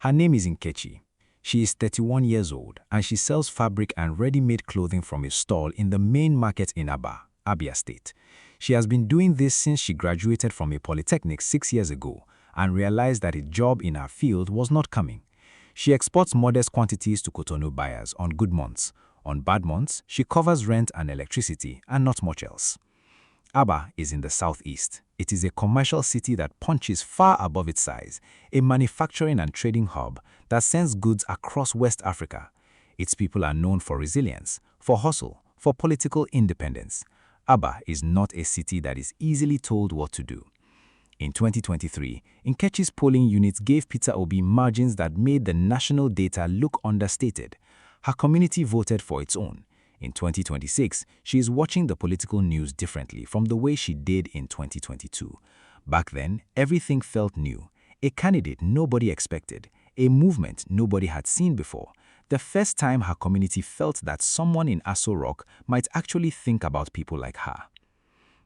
Her name is Nkechi. She is 31 years old and she sells fabric and ready-made clothing from a stall in the main market in Aba, Abia State. She has been doing this since she graduated from a polytechnic 6 years ago and realized that a job in her field was not coming. She exports modest quantities to Cotonou buyers on good months. On bad months, she covers rent and electricity and not much else. Aba is in the southeast. It is a commercial city that punches far above its size, a manufacturing and trading hub that sends goods across West Africa. Its people are known for resilience, for hustle, for political independence. Aba is not a city that is easily told what to do. In 2023, Nkechi's polling unit gave Peter Obi margins that made the national data look understated. Her community voted for its own. In 2026, she is watching the political news differently from the way she did in 2022. Back then, everything felt new. A candidate nobody expected, a movement nobody had seen before. The first time her community felt that someone in Aso Rock might actually think about people like her.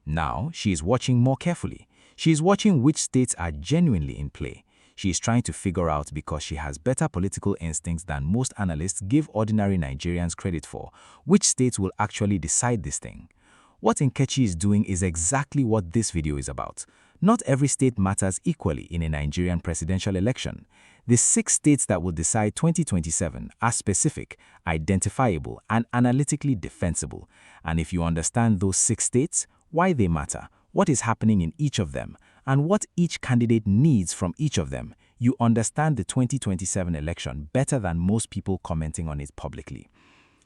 Now, she is watching more carefully. She is watching which states are genuinely in play. She is trying to figure out, because she has better political instincts than most analysts give ordinary Nigerians credit for, which states will actually decide this thing. What Nkechi is doing is exactly what this video is about. Not every state matters equally in a Nigerian presidential election. The 6 states that will decide 2027 are specific, identifiable, and analytically defensible. And if you understand those 6 states, why they matter, what is happening in each of them, and what each candidate needs from each of them, you understand the 2027 election better than most people commenting on it publicly.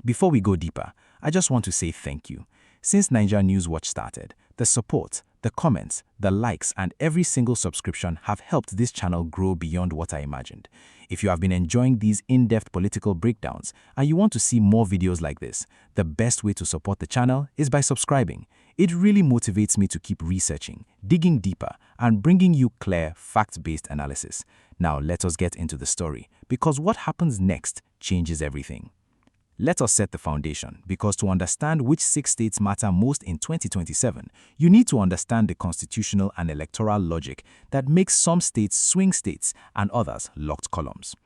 Before we go deeper, I just want to say thank you. Since NaijaNewsWatch started, the support, the comments, the likes, and every single subscription have helped this channel grow beyond what I imagined. If you have been enjoying these in-depth political breakdowns and you want to see more videos like this, the best way to support the channel is by subscribing. It really motivates me to keep researching, digging deeper, and bringing you clear, fact-based analysis. Now let us get into the story, because what happens next changes everything. Let us set the foundation, because to understand which 6 states matter most in 2027, you need to understand the constitutional and electoral logic that makes some states swing states and others locked columns.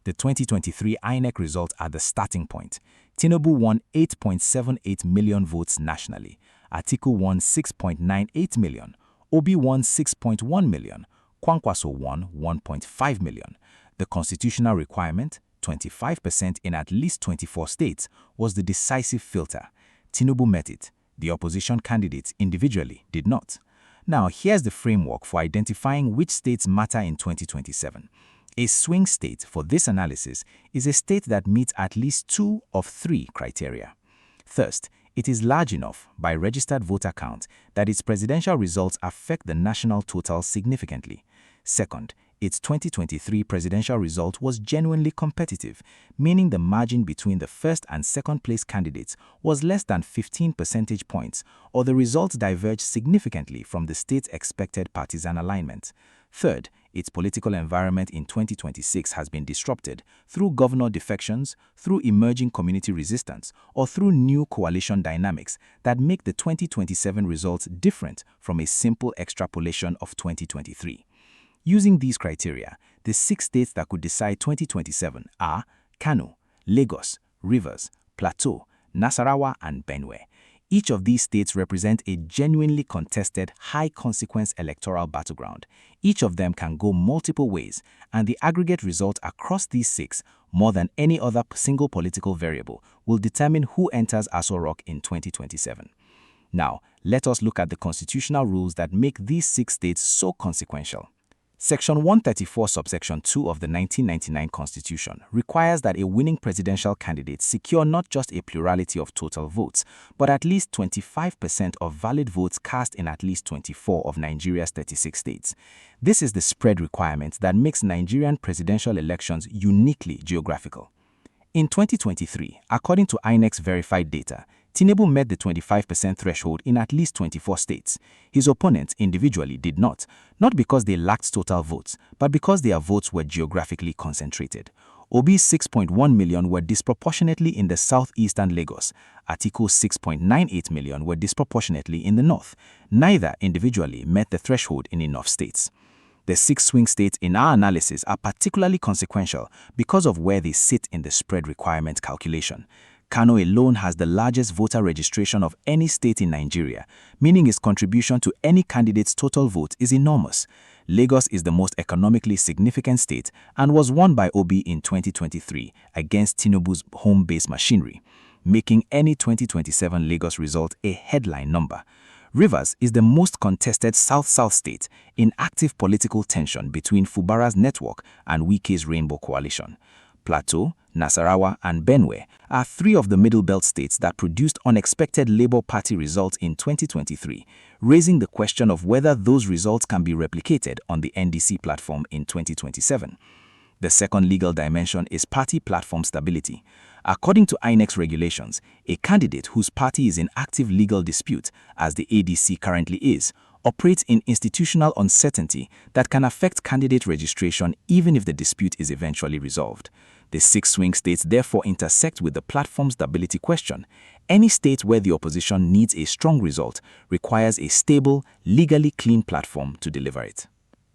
The 2023 INEC results are the starting point. Tinubu won 8.78 million votes nationally. Atiku won 6.98 million. Obi won 6.1 million. Kwankwaso won 1.5 million. The constitutional requirement, 25% in at least 24 states, was the decisive filter. Tinubu met it. The opposition candidates individually did not. Now, here's the framework for identifying which states matter in 2027. A swing state for this analysis is a state that meets at least 2 of 3 criteria. First, it is large enough, by registered voter count, that its presidential results affect the national total significantly. Second, its 2023 presidential result was genuinely competitive, meaning the margin between the first and second place candidates was less than 15 percentage points, or the results diverged significantly from the state's expected partisan alignment. Third, its political environment in 2026 has been disrupted through governor defections, through emerging community resistance, or through new coalition dynamics that make the 2027 results different from a simple extrapolation of 2023. Using these criteria, the 6 states that could decide 2027 are Kano, Lagos, Rivers, Plateau, Nasarawa, and Benue. Each of these states represent a genuinely contested, high-consequence electoral battleground. Each of them can go multiple ways, and the aggregate result across these 6, more than any other single political variable, will determine who enters Aso Rock in 2027. Now, let us look at the constitutional rules that make these 6 states so consequential. Section 134, subsection 2 of the 1999 Constitution requires that a winning presidential candidate secure not just a plurality of total votes, but at least 25% of valid votes cast in at least 24 of Nigeria's 36 states. This is the spread requirement that makes Nigerian presidential elections uniquely geographical. In 2023, according to INEC's verified data, Tinubu met the 25% threshold in at least 24 states. His opponents individually did not because they lacked total votes, but because their votes were geographically concentrated. Obi's 6.1 million were disproportionately in the southeastern Lagos. Atiku's 6.98 million were disproportionately in the north. Neither individually met the threshold in enough states. The 6 swing states in our analysis are particularly consequential because of where they sit in the spread requirement calculation. Kano alone has the largest voter registration of any state in Nigeria, meaning its contribution to any candidate's total vote is enormous. Lagos is the most economically significant state and was won by Obi in 2023 against Tinubu's home-based machinery, making any 2027 Lagos result a headline number. Rivers is the most contested South-South state in active political tension between Fubara's network and Wike's Rainbow Coalition. Plateau, Nasarawa, and Benue are 3 of the Middle Belt states that produced unexpected Labour Party results in 2023, raising the question of whether those results can be replicated on the NDC platform in 2027. The second legal dimension is party platform stability. According to INEC regulations, a candidate whose party is in active legal dispute, as the ADC currently is, operates in institutional uncertainty that can affect candidate registration even if the dispute is eventually resolved. The 6 swing states therefore intersect with the platform stability question. Any state where the opposition needs a strong result requires a stable, legally clean platform to deliver it.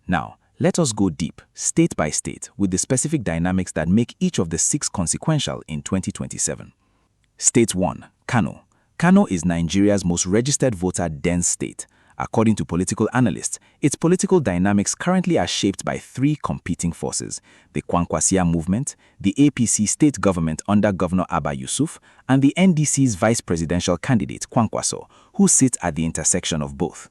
Now, let us go deep, state by state, with the specific dynamics that make each of the 6 consequential in 2027. State 1. Kano. Kano is Nigeria's most registered voter-dense state. According to political analysts, its political dynamics currently are shaped by 3 competing forces: the Kwankwasia movement, the APC state government under Governor Abba Yusuf, and the NDC's vice presidential candidate Kwankwaso, who sits at the intersection of both.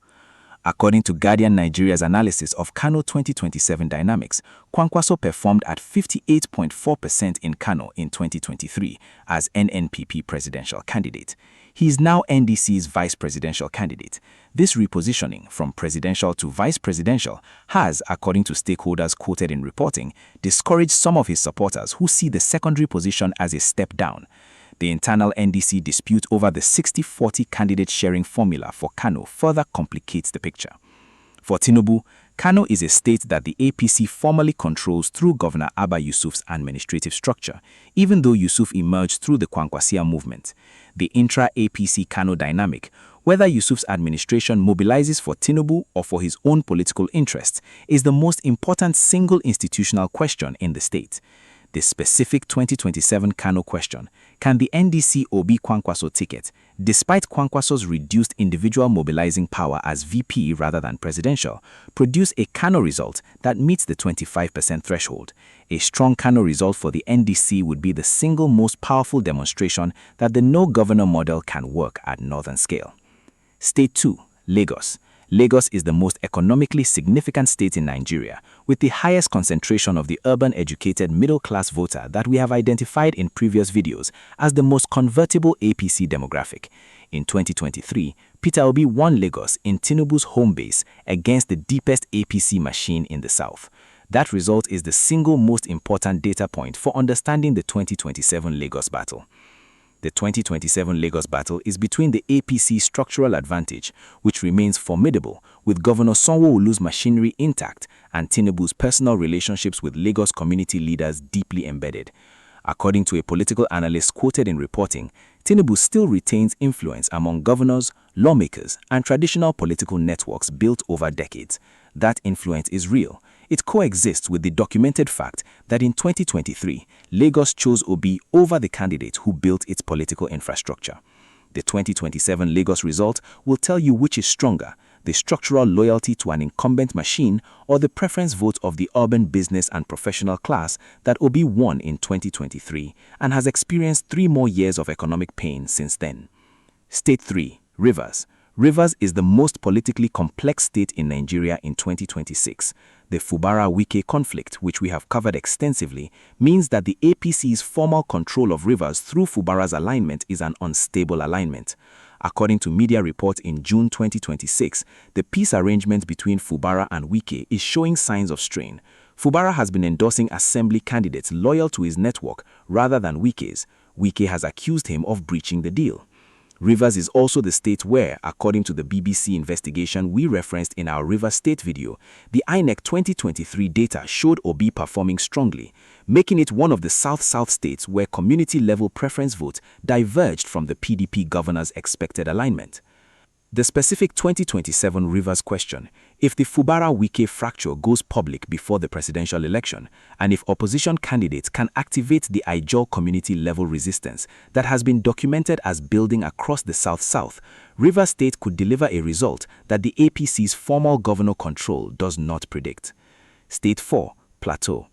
According to Guardian Nigeria's analysis of Kano 2027 dynamics, Kwankwaso performed at 58.4% in Kano in 2023 as NNPP presidential candidate. He is now NDC's vice presidential candidate. This repositioning from presidential to vice presidential has, according to stakeholders quoted in reporting, discouraged some of his supporters who see the secondary position as a step down. The internal NDC dispute over the 60-40 candidate sharing formula for Kano further complicates the picture. For Tinubu, Kano is a state that the APC formally controls through Governor Abba Yusuf's administrative structure, even though Yusuf emerged through the Kwankwasia movement. The intra-APC Kano dynamic, whether Yusuf's administration mobilizes for Tinubu or for his own political interests, is the most important single institutional question in the state. The specific 2027 Kano question: can the NDC Obi Kwankwaso ticket, despite Kwankwaso's reduced individual mobilizing power as VP rather than presidential, produce a Kano result that meets the 25% threshold? A strong Kano result for the NDC would be the single most powerful demonstration that the no-governor model can work at northern scale. State 2. Lagos. Lagos is the most economically significant state in Nigeria, with the highest concentration of the urban educated middle-class voter that we have identified in previous videos as the most convertible APC demographic. In 2023, Peter Obi won Lagos in Tinubu's home base against the deepest APC machine in the south. That result is the single most important data point for understanding the 2027 Lagos battle. The 2027 Lagos battle is between the APC structural advantage, which remains formidable, with Governor Sanwo-Olu's machinery intact and Tinubu's personal relationships with Lagos community leaders deeply embedded. According to a political analyst quoted in reporting, Tinubu still retains influence among governors, lawmakers, and traditional political networks built over decades. That influence is real. It coexists with the documented fact that in 2023, Lagos chose Obi over the candidate who built its political infrastructure. The 2027 Lagos result will tell you which is stronger, the structural loyalty to an incumbent machine or the preference vote of the urban business and professional class that Obi won in 2023 and has experienced 3 more years of economic pain since then. State 3. Rivers. Rivers is the most politically complex state in Nigeria in 2026. The Fubara-Wike conflict, which we have covered extensively, means that the APC's formal control of Rivers through Fubara's alignment is an unstable alignment. According to media reports in June 2026, the peace arrangement between Fubara and Wike is showing signs of strain. Fubara has been endorsing assembly candidates loyal to his network rather than Wike's. Wike has accused him of breaching the deal. Rivers is also the state where, according to the BBC investigation we referenced in our Rivers State video, the INEC 2023 data showed Obi performing strongly, making it one of the South-South states where community-level preference vote diverged from the PDP governor's expected alignment. The specific 2027 Rivers question: if the Fubara-Wike fracture goes public before the presidential election, and if opposition candidates can activate the Ijaw community-level resistance that has been documented as building across the South-South, Rivers State could deliver a result that the APC's formal governor control does not predict. State 4, Plateau.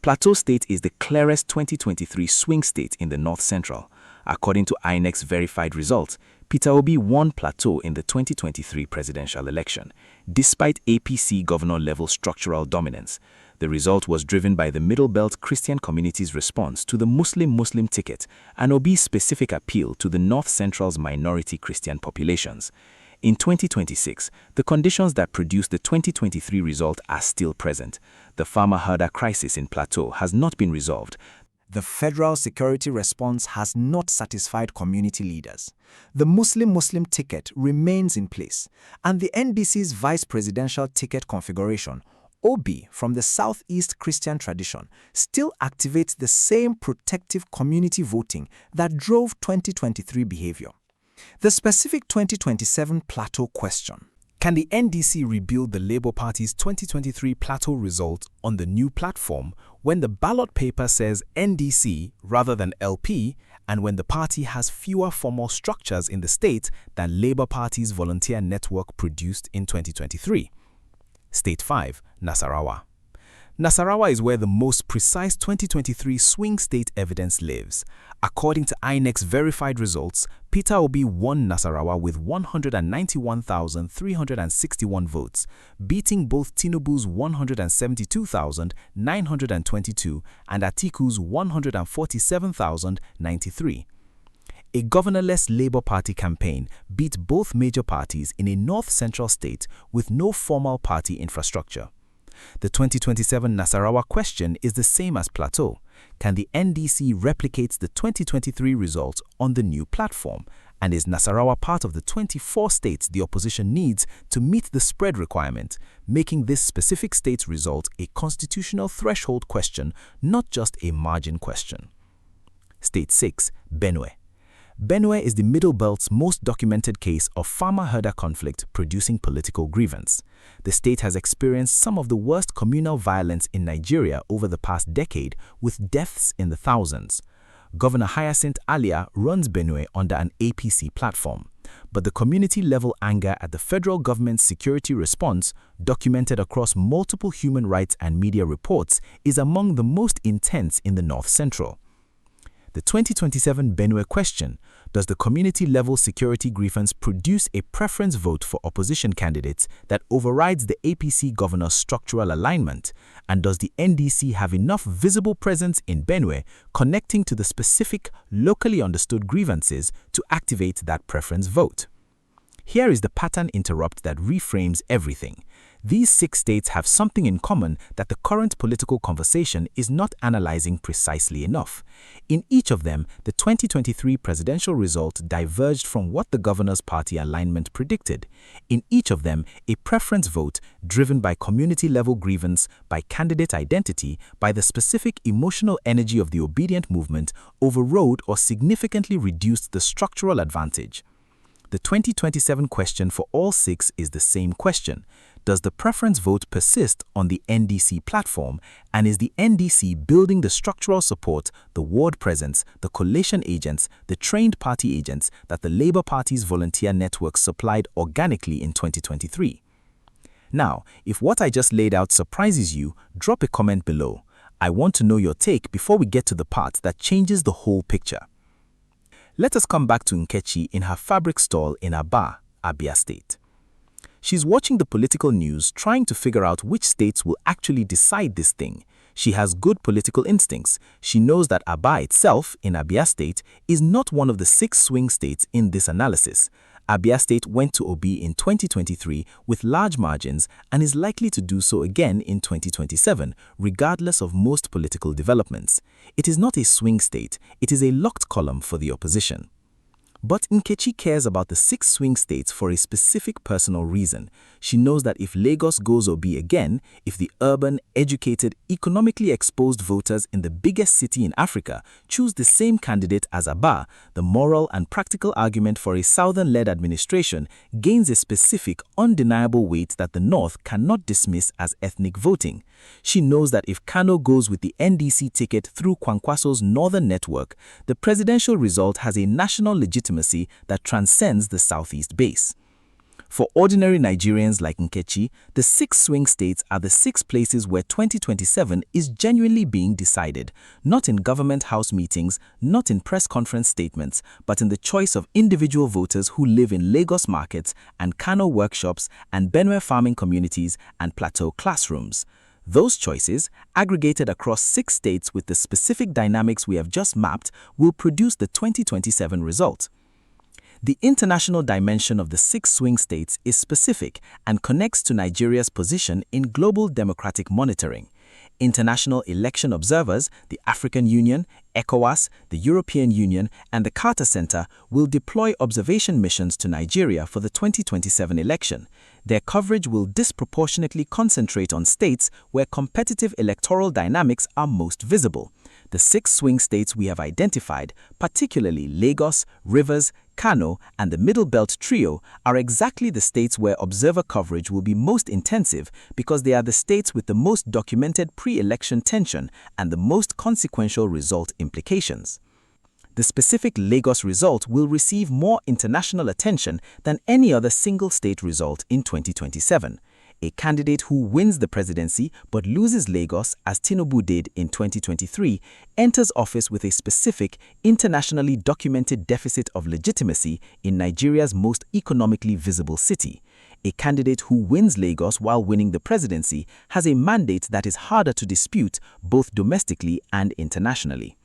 Plateau State is the clearest 2023 swing state in the North Central. According to INEC's verified results, Peter Obi won Plateau in the 2023 presidential election, despite APC governor-level structural dominance. The result was driven by the Middle Belt Christian community's response to the Muslim-Muslim ticket and Obi's specific appeal to the North Central's minority Christian populations. In 2026, the conditions that produced the 2023 result are still present. The farmer-herder crisis in Plateau has not been resolved. The federal security response has not satisfied community leaders. The Muslim-Muslim ticket remains in place, and the NDC's vice presidential ticket configuration, Obi from the Southeast Christian tradition, still activates the same protective community voting that drove 2023 behavior. The specific 2027 Plateau question: can the NDC rebuild the Labour Party's 2023 Plateau result on the new platform when the ballot paper says NDC rather than LP, and when the party has fewer formal structures in the state than Labour Party's volunteer network produced in 2023? State 5, Nasarawa. Nasarawa is where the most precise 2023 swing state evidence lives. According to INEC's verified results, Peter Obi won Nasarawa with 191,361 votes, beating both Tinubu's 172,922 and Atiku's 147,093. A governorless Labour Party campaign beat both major parties in a north-central state with no formal party infrastructure. The 2027 Nasarawa question is the same as Plateau. Can the NDC replicate the 2023 results on the new platform? And is Nasarawa part of the 24 states the opposition needs to meet the spread requirement, making this specific state's result a constitutional threshold question, not just a margin question? State 6, Benue. Benue is the Middle Belt's most documented case of farmer-herder conflict producing political grievance. The state has experienced some of the worst communal violence in Nigeria over the past decade, with deaths in the thousands. Governor Hyacinth Alia runs Benue under an APC platform, but the community-level anger at the federal government's security response, documented across multiple human rights and media reports, is among the most intense in the North Central. The 2027 Benue question: does the community-level security grievance produce a preference vote for opposition candidates that overrides the APC governor's structural alignment? And does the NDC have enough visible presence in Benue connecting to the specific, locally understood grievances to activate that preference vote? Here is the pattern interrupt that reframes everything. These 6 states have something in common that the current political conversation is not analyzing precisely enough. In each of them, the 2023 presidential result diverged from what the governor's party alignment predicted. In each of them, a preference vote, driven by community-level grievance, by candidate identity, by the specific emotional energy of the obedient movement, overrode or significantly reduced the structural advantage. The 2027 question for all 6 is the same question. Does the preference vote persist on the NDC platform, and is the NDC building the structural support, the ward presence, the coalition agents, the trained party agents that the Labour Party's volunteer network supplied organically in 2023? Now, if what I just laid out surprises you, drop a comment below. I want to know your take before we get to the part that changes the whole picture. Let us come back to Nkechi in her fabric stall in Aba, Abia State. She's watching the political news, trying to figure out which states will actually decide this thing. She has good political instincts. She knows that Aba itself, in Abia State, is not one of the 6 swing states in this analysis. Abia State went to Obi in 2023 with large margins and is likely to do so again in 2027, regardless of most political developments. It is not a swing state, it is a locked column for the opposition. But Nkechi cares about the 6 swing states for a specific personal reason. She knows that if Lagos goes Obi again, if the urban, educated, economically exposed voters in the biggest city in Africa choose the same candidate as Aba, the moral and practical argument for a southern-led administration gains a specific, undeniable weight that the North cannot dismiss as ethnic voting. She knows that if Kano goes with the NDC ticket through Kwankwaso's northern network, the presidential result has a national legitimacy that transcends the southeast base. For ordinary Nigerians like Nkechi, the 6 swing states are the 6 places where 2027 is genuinely being decided, not in government house meetings, not in press conference statements, but in the choice of individual voters who live in Lagos markets and Kano workshops and Benue farming communities and Plateau classrooms. Those choices, aggregated across 6 states with the specific dynamics we have just mapped, will produce the 2027 result. The international dimension of the 6 swing states is specific and connects to Nigeria's position in global democratic monitoring. International election observers, the African Union, ECOWAS, the European Union, and the Carter Center will deploy observation missions to Nigeria for the 2027 election. Their coverage will disproportionately concentrate on states where competitive electoral dynamics are most visible. The 6 swing states we have identified, particularly Lagos, Rivers, Kano, and the Middle Belt Trio, are exactly the states where observer coverage will be most intensive because they are the states with the most documented pre-election tension and the most consequential result implications. The specific Lagos result will receive more international attention than any other single-state result in 2027. A candidate who wins the presidency but loses Lagos, as Tinubu did in 2023, enters office with a specific, internationally documented deficit of legitimacy in Nigeria's most economically visible city. A candidate who wins Lagos while winning the presidency has a mandate that is harder to dispute both domestically and internationally.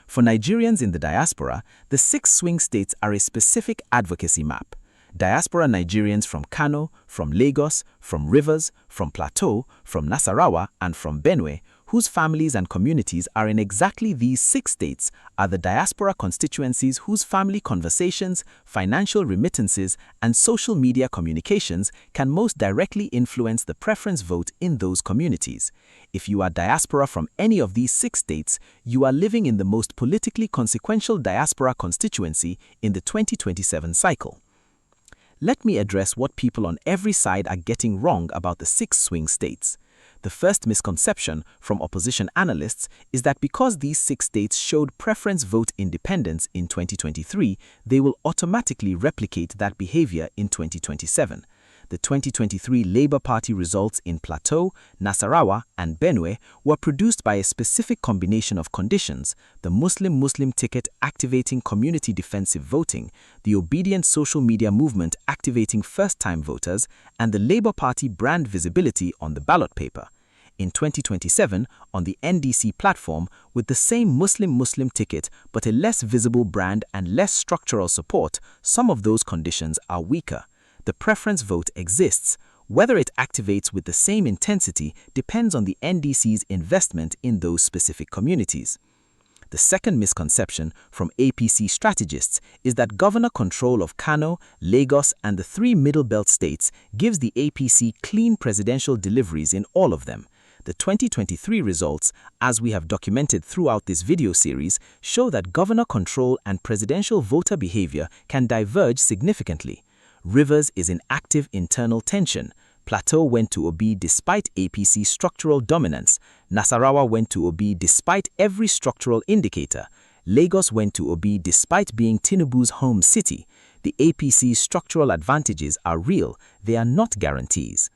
For Nigerians in the diaspora, the 6 swing states are a specific advocacy map. Diaspora Nigerians from Kano, from Lagos, from Rivers, from Plateau, from Nasarawa, and from Benue, whose families and communities are in exactly these 6 states, are the diaspora constituencies whose family conversations, financial remittances, and social media communications can most directly influence the preference vote in those communities. If you are diaspora from any of these 6 states, you are living in the most politically consequential diaspora constituency in the 2027 cycle. Let me address what people on every side are getting wrong about the 6 swing states. The first misconception from opposition analysts is that because these 6 states showed preference vote independence in 2023, they will automatically replicate that behavior in 2027. The 2023 Labour Party results in Plateau, Nasarawa, and Benue were produced by a specific combination of conditions: the Muslim-Muslim ticket activating community defensive voting, the obedient social media movement activating first-time voters, and the Labour Party brand visibility on the ballot paper. In 2027, on the NDC platform, with the same Muslim-Muslim ticket but a less visible brand and less structural support, some of those conditions are weaker. The preference vote exists. Whether it activates with the same intensity depends on the NDC's investment in those specific communities. The second misconception from APC strategists is that governor control of Kano, Lagos, and the 3 Middle Belt states gives the APC clean presidential deliveries in all of them. The 2023 results, as we have documented throughout this video series, show that governor control and presidential voter behavior can diverge significantly. Rivers is in active internal tension. Plateau went to Obi despite APC structural dominance. Nasarawa went to Obi despite every structural indicator. Lagos went to Obi despite being Tinubu's home city. The APC's structural advantages are real, they are not guarantees.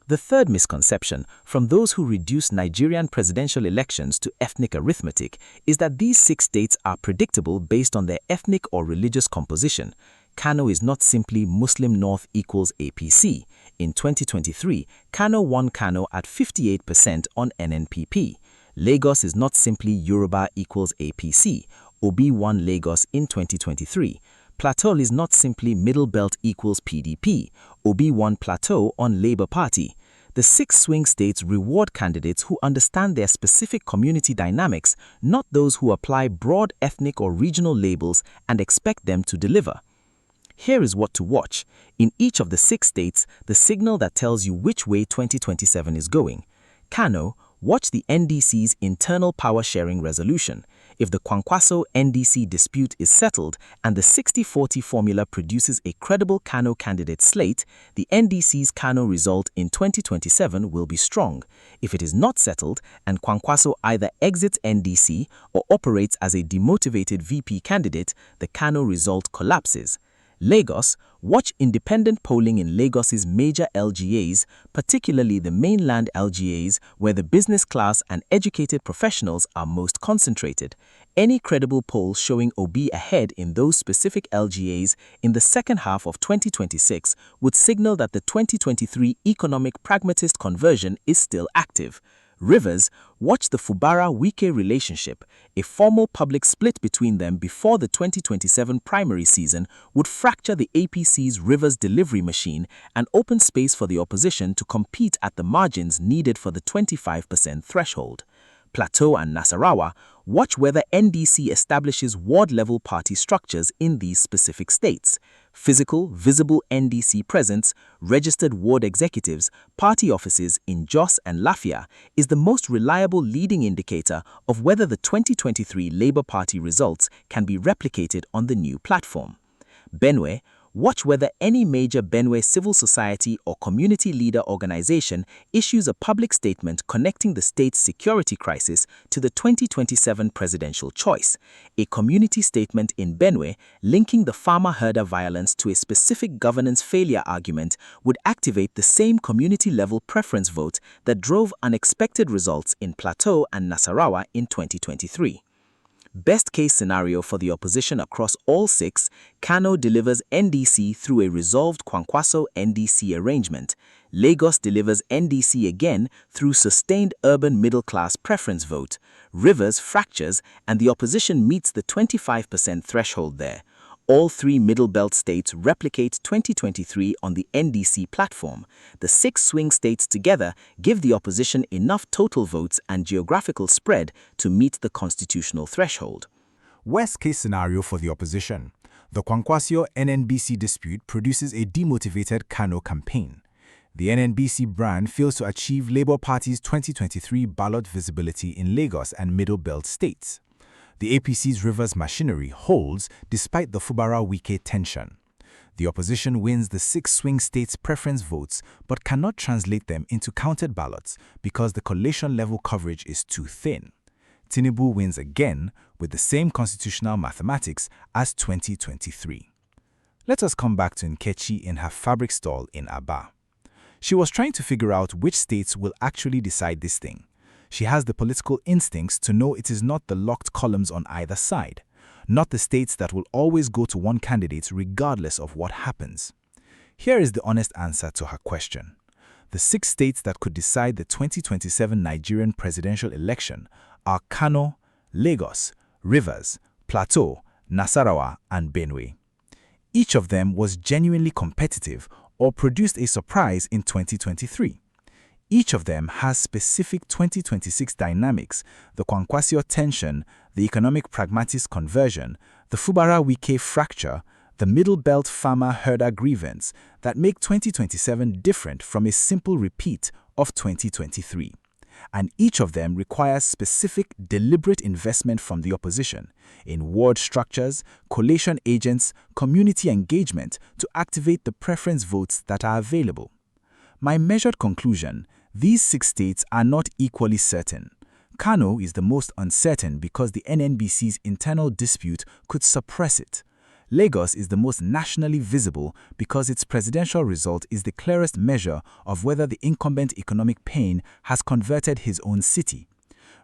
The third misconception from those who reduce Nigerian presidential elections to ethnic arithmetic is that these 6 states are predictable based on their ethnic or religious composition. Kano is not simply Muslim North equals APC. In 2023, Kano won Kano at 58% on NNPP. Lagos is not simply Yoruba equals APC. Obi won Lagos in 2023. Plateau is not simply Middle Belt equals PDP. Obi won Plateau on Labour Party. The 6 swing states reward candidates who understand their specific community dynamics, not those who apply broad ethnic or regional labels and expect them to deliver. Here is what to watch. In each of the 6 states, the signal that tells you which way 2027 is going. Kano, watch the NDC's internal power sharing resolution. If the Kwankwaso NDC dispute is settled and the 60-40 formula produces a credible Kano candidate slate, the NDC's Kano result in 2027 will be strong. If it is not settled and Kwankwaso either exits NDC or operates as a demotivated VP candidate, the Kano result collapses. Lagos, watch independent polling in Lagos's major LGAs, particularly the mainland LGAs where the business class and educated professionals are most concentrated. Any credible poll showing Obi ahead in those specific LGAs in the second half of 2026 would signal that the 2023 economic pragmatist conversion is still active. Rivers, watch the Fubara-Wike relationship. A formal public split between them before the 2027 primary season would fracture the APC's Rivers delivery machine and open space for the opposition to compete at the margins needed for the 25% threshold. Plateau and Nasarawa, watch whether NDC establishes ward-level party structures in these specific states. Physical, visible NDC presence, registered ward executives, party offices in Jos and Lafia is the most reliable leading indicator of whether the 2023 Labour Party results can be replicated on the new platform. Benue, watch whether any major Benue civil society or community leader organization issues a public statement connecting the state's security crisis to the 2027 presidential choice. A community statement in Benue linking the farmer-herder violence to a specific governance failure argument would activate the same community-level preference vote that drove unexpected results in Plateau and Nasarawa in 2023. Best case scenario for the opposition across all 6, Kano delivers NDC through a resolved Kwankwaso NDC arrangement. Lagos delivers NDC again through sustained urban middle-class preference vote. Rivers fractures and the opposition meets the 25% threshold there. All 3 Middle Belt states replicate 2023 on the NDC platform. The 6 swing states together give the opposition enough total votes and geographical spread to meet the constitutional threshold. Worst case scenario for the opposition. The Kwankwasio NNBC dispute produces a demotivated Kano campaign. The NNBC brand fails to achieve Labour Party's 2023 ballot visibility in Lagos and Middle Belt states. The APC's Rivers machinery holds despite the Fubara-Wike tension. The opposition wins the 6 swing states' preference votes but cannot translate them into counted ballots because the collation-level coverage is too thin. Tinubu wins again with the same constitutional mathematics as 2023. Let us come back to Nkechi in her fabric stall in Aba. She was trying to figure out which states will actually decide this thing. She has the political instincts to know it is not the locked columns on either side, not the states that will always go to one candidate regardless of what happens. Here is the honest answer to her question. The 6 states that could decide the 2027 Nigerian presidential election are Kano, Lagos, Rivers, Plateau, Nasarawa, and Benue. Each of them was genuinely competitive or produced a surprise in 2023. Each of them has specific 2026 dynamics, the Kwankwasio tension, the economic pragmatist conversion, the Fubara-Wike fracture, the Middle Belt farmer-herder grievance that make 2027 different from a simple repeat of 2023. And each of them requires specific, deliberate investment from the opposition in ward structures, collation agents, community engagement to activate the preference votes that are available. My measured conclusion: these 6 states are not equally certain. Kano is the most uncertain because the NNBC's internal dispute could suppress it. Lagos is the most nationally visible because its presidential result is the clearest measure of whether the incumbent economic pain has converted his own city.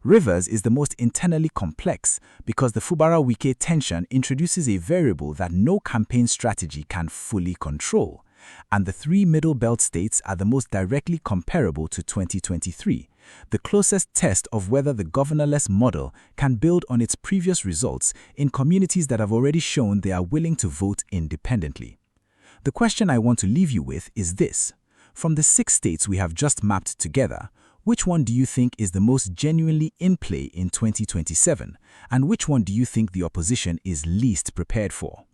Rivers is the most internally complex because the Fubara-Wike tension introduces a variable that no campaign strategy can fully control. And the 3 Middle Belt states are the most directly comparable to 2023, the closest test of whether the governorless model can build on its previous results in communities that have already shown they are willing to vote independently. The question I want to leave you with is this: From the 6 states we have just mapped together, which one do you think is the most genuinely in play in 2027, and which one do you think the opposition is least prepared for?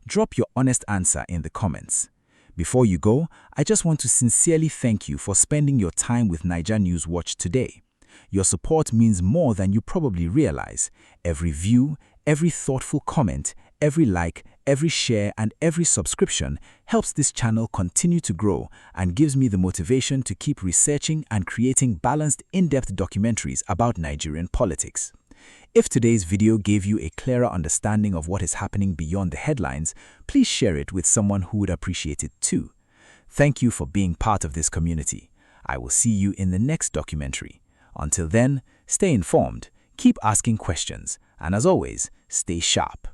Drop your honest answer in the comments. Before you go, I just want to sincerely thank you for spending your time with NaijaNewsWatch today. Your support means more than you probably realize. Every view, every thoughtful comment, every like, every share, and every subscription helps this channel continue to grow and gives me the motivation to keep researching and creating balanced, in-depth documentaries about Nigerian politics. If today's video gave you a clearer understanding of what is happening beyond the headlines, please share it with someone who would appreciate it too. Thank you for being part of this community. I will see you in the next documentary. Until then, stay informed, keep asking questions, and as always, stay sharp.